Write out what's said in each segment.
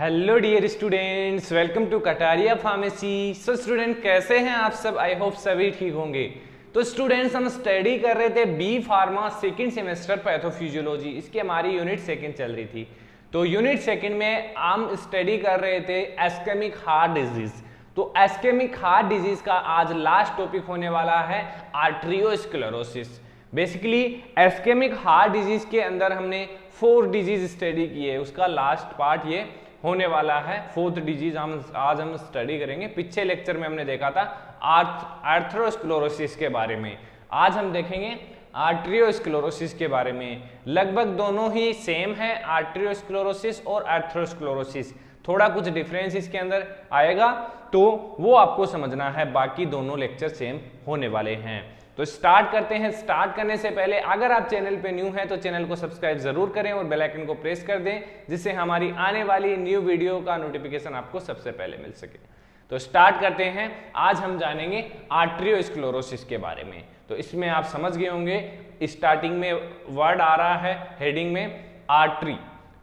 Hello dear students, welcome to Kataria pharmacy. So student कैसे हैं आप सब? आई होप सभी ठीक होंगे। तो स्टूडेंट्स हम स्टडी कर रहे थे B pharma second semester pathophysiology. इसकी हमारी यूनिट सेकंड चल रही थी। तो यूनिट सेकंड में हम स्टडी कर रहे थे एस्केमिक हार्ट डिजीज। तो एस्केमिक हार्ट डिजीज का आज लास्ट टॉपिक होने वाला है आर्टरियोस्क्लेरोसिस। बेसिकली एस्केमिक हार्ट डिजीज के अंदर हमने 4 डिजीज स्टडी किए, उसका लास्ट पार्ट ये होने वाला है। 4th डिजीज आज हम स्टडी करेंगे। पिछले लेक्चर में हमने देखा था आर्थरोस्क्लेरोसिस के बारे में, आज हम देखेंगे आर्टरियोस्क्लेरोसिस के बारे में। लगभग दोनों ही सेम है, आर्टरियोस्क्लेरोसिस और आर्थरोस्क्लेरोसिस। थोड़ा कुछ डिफरेंस इसके अंदर आएगा तो वो आपको समझना है, बाकी दोनों लेक्चर सेम होने वाले हैं। तो स्टार्ट करते हैं। स्टार्ट करने से पहले अगर आप चैनल पे न्यू हैं तो चैनल को सब्सक्राइब जरूर करें और बेल आइकन को प्रेस कर दें, जिससे हमारी आने वाली न्यू वीडियो का नोटिफिकेशन आपको सबसे पहले मिल सके। तो स्टार्ट करते हैं। आज हम जानेंगे आर्टरियोस्क्लेरोसिस के बारे में। तो इसमें आप समझ गए होंगे, स्टार्टिंग में वर्ड आ रहा है हेडिंग में आर्टरी।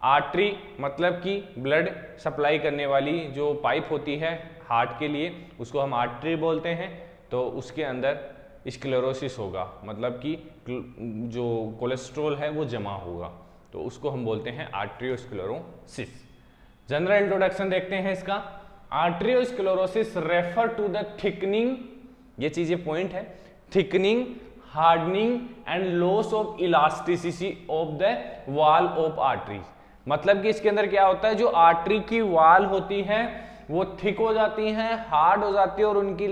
आर्टरी मतलब कि ब्लड सप्लाई करने वाली जो पाइप होती है हार्ट के लिए, उसको हम आर्टरी बोलते हैं। तो उसके अंदर स्क्लेरोसिस होगा, मतलब कि जो कोलेस्ट्रॉल है वो जमा होगा, तो उसको हम बोलते हैं आर्टरियोस्क्लेरोसिस। जनरल इंट्रोडक्शन देखते हैं इसका। Arteriosclerosis refer to the thickening, ये चीजें पॉइंट है, thickening, hardening and loss of elasticity of the wall of arteries. मतलब कि इसके अंदर क्या होता है, जो आर्टरी की वॉल होती है वो थिक हो जाती है, हार्ड हो जाती है और उनकी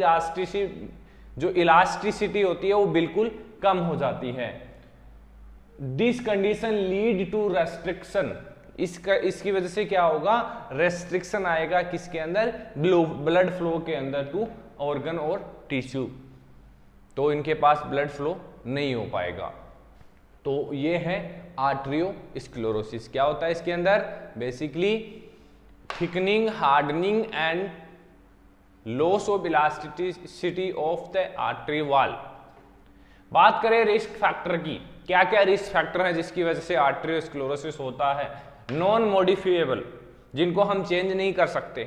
इलास्टिसिटी होती है वो बिल्कुल कम हो जाती है। This condition lead to restriction. इसकी वजह से क्या होगा, रेस्ट्रिक्शन आएगा किसके अंदर, ब्लड फ्लो के अंदर टू ऑर्गन और टिश्यू। तो इनके पास ब्लड फ्लो नहीं हो पाएगा। तो ये है आर्टरियोस्क्लेरोसिस। क्या होता है इसके अंदर, basically thickening, hardening and loss of elasticity of the artery wall. बात करें रिस्क फैक्टर की, क्या क्या रिस्क फैक्टर है जिसकी वजह से आर्टरियोस्क्लेरोसिस होता है। नॉन मॉडिफिएबल, जिनको हम चेंज नहीं कर सकते।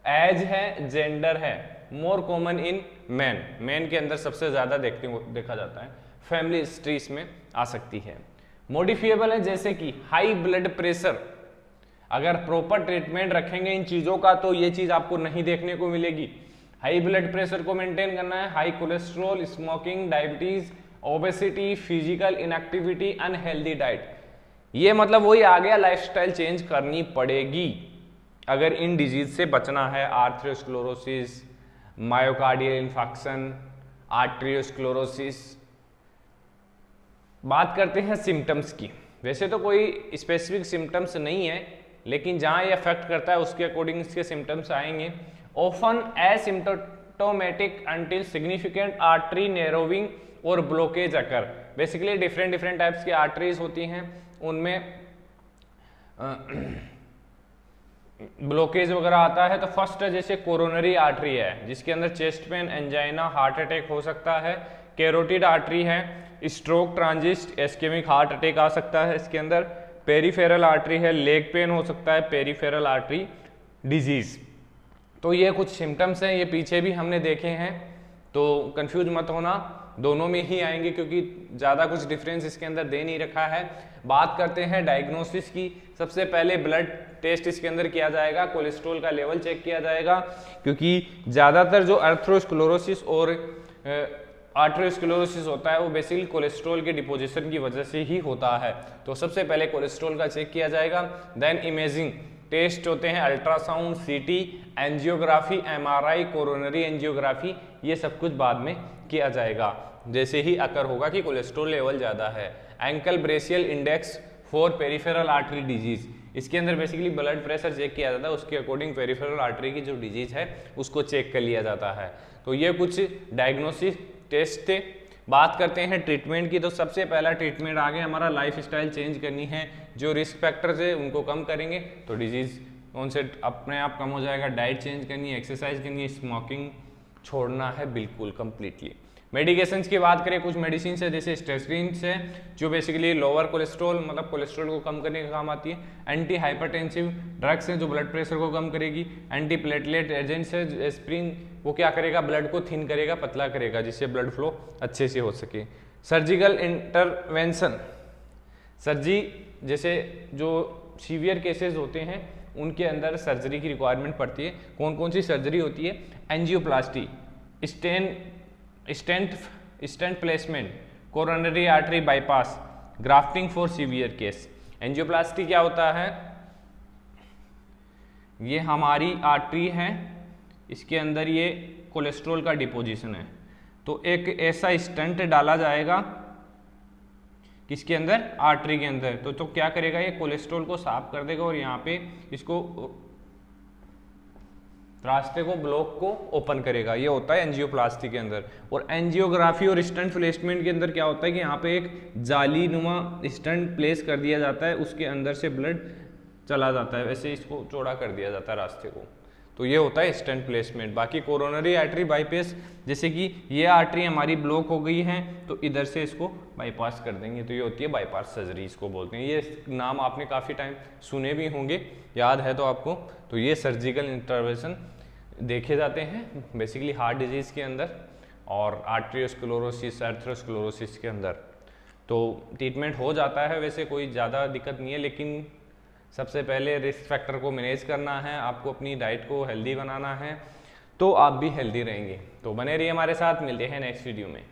एज है, जेंडर है, more common in man, man के अंदर सबसे ज्यादा देखा जाता है। फैमिली हिस्ट्री इसमें आ सकती है। मॉडिफिएबल है जैसे कि हाई ब्लड प्रेशर, अगर प्रॉपर ट्रीटमेंट रखेंगे इन चीजों का तो ये चीज आपको नहीं देखने को मिलेगी। हाई ब्लड प्रेशर को मेंटेन करना है, high cholesterol, smoking, diabetes, obesity, physical inactivity, unhealthy diet. ये मतलब वही आ गया, लाइफस्टाइल चेंज करनी पड़ेगी अगर इन डिजीज से बचना है। आर्थरियोस्क्लेरोसिस, मायोकार्डियल इंफार्क्शन, आर्टरियोस्क्लेरोसिस। बात करते हैं सिम्टम्स की। वैसे तो कोई स्पेसिफिक सिम्टम्स नहीं है, लेकिन जहां ये अफेक्ट करता है उसके अकॉर्डिंग इसके सिम्टम्स आएंगे। Often asymptomatic until significant artery narrowing और blockage occur. Basically different types की आर्टरीज होती हैं, उनमें ब्लॉकेज वगैरह आता है। तो फर्स्ट है जैसे कोरोनरी आर्टरी है, जिसके अंदर chest pain, angina, heart attack हो सकता है। कैरोटिड आर्टरी है, स्ट्रोक, ट्रांजिस्ट, एस्केमिक हार्ट अटैक आ सकता है इसके अंदर। पेरीफेरल आर्टरी है, लेग पेन हो सकता है, पेरीफेरल आर्टरी डिजीज। तो ये कुछ सिम्टम्स हैं, ये पीछे भी हमने देखे हैं, तो कंफ्यूज मत होना, दोनों में ही आएंगे क्योंकि ज़्यादा कुछ डिफरेंस इसके अंदर दे नहीं रखा है। बात करते हैं डायग्नोसिस की। सबसे पहले ब्लड टेस्ट इसके अंदर किया जाएगा, कोलेस्ट्रॉल का लेवल चेक किया जाएगा, क्योंकि ज़्यादातर जो आर्थरोस्क्लेरोसिस और आर्टरियोस्क्लेरोसिस होता है वो बेसिकली कोलेस्ट्रॉल के डिपोजिशन की वजह से ही होता है। तो सबसे पहले कोलेस्ट्रॉल का चेक किया जाएगा। देन इमेजिंग टेस्ट होते हैं, अल्ट्रासाउंड, सीटी, एंजियोग्राफी, एमआरआई, कोरोनरी एंजियोग्राफी, ये सब कुछ बाद में किया जाएगा जैसे ही अकर होगा कि कोलेस्ट्रॉल लेवल ज़्यादा है। Ankle brachial index for peripheral artery disease, इसके अंदर बेसिकली ब्लड प्रेशर चेक किया जाता है, उसके अकॉर्डिंग पेरिफेरल आर्टरी की जो डिजीज है उसको चेक कर लिया जाता है। तो ये कुछ डायग्नोसिस टेस्ट थे। बात करते हैं ट्रीटमेंट की। तो सबसे पहला ट्रीटमेंट आगे हमारा लाइफस्टाइल चेंज करनी है, जो रिस्क फैक्टर्स है उनको कम करेंगे तो डिजीज उनसे अपने आप कम हो जाएगा। डाइट चेंज करनी है, एक्सरसाइज करनी है, स्मोकिंग छोड़ना है बिल्कुल कंप्लीटली। मेडिकेशंस की बात करें, कुछ मेडिसिन है जैसे स्टेटिन्स है जो बेसिकली लोअर कोलेस्ट्रॉल मतलब कोलेस्ट्रॉल को कम करने का काम आती है। एंटी हाइपरटेंसिव ड्रग्स हैं जो ब्लड प्रेशर को कम करेगी। एंटी प्लेटलेट एजेंट्स है, एस्प्रिन वो क्या करेगा, ब्लड को थिन करेगा, पतला करेगा, जिससे ब्लड फ्लो अच्छे से हो सके। सर्जिकल इंटरवेंशन, सर्जी जैसे जो सीवियर केसेस होते हैं उनके अंदर सर्जरी की रिक्वायरमेंट पड़ती है। कौन कौन सी सर्जरी होती है, angioplasty, stent placement, coronary artery bypass, grafting for severe case. Angioplasty क्या होता है, ये हमारी आर्टरी है, इसके अंदर ये कोलेस्ट्रॉल का डिपोजिशन है, तो एक ऐसा स्टंट डाला जाएगा किसके अंदर, आर्टरी के अंदर। तो क्या करेगा, ये कोलेस्ट्रॉल को साफ कर देगा और यहाँ पे इसको रास्ते को ब्लॉक को ओपन करेगा। ये होता है एंजियोप्लास्टी के अंदर। और एंजियोग्राफी और स्टंट प्लेसमेंट के अंदर क्या होता है कि यहाँ पे एक जाली नुमा स्टंट प्लेस कर दिया जाता है, उसके अंदर से ब्लड चला जाता है, वैसे इसको चौड़ा कर दिया जाता है रास्ते को, तो ये होता है स्टंट प्लेसमेंट। बाकी कोरोनरी आर्टरी बाईपास, जैसे कि ये आर्टरी हमारी ब्लॉक हो गई है तो इधर से इसको बाईपास कर देंगे, तो ये होती है बाईपास सर्जरी, इसको बोलते हैं। ये नाम आपने काफ़ी टाइम सुने भी होंगे, याद है तो आपको। तो ये सर्जिकल इंटरवेंशन देखे जाते हैं बेसिकली हार्ट डिजीज़ के अंदर और आर्ट्रियोस्क्लेरोसिस, एर्थरोस्क्लेरोसिस के अंदर। तो ट्रीटमेंट हो जाता है, वैसे कोई ज़्यादा दिक्कत नहीं है, लेकिन सबसे पहले रिस्क फैक्टर को मैनेज करना है, आपको अपनी डाइट को हेल्दी बनाना है, तो आप भी हेल्दी रहेंगे। तो बने रहिए हमारे साथ, मिलते हैं नेक्स्ट वीडियो में।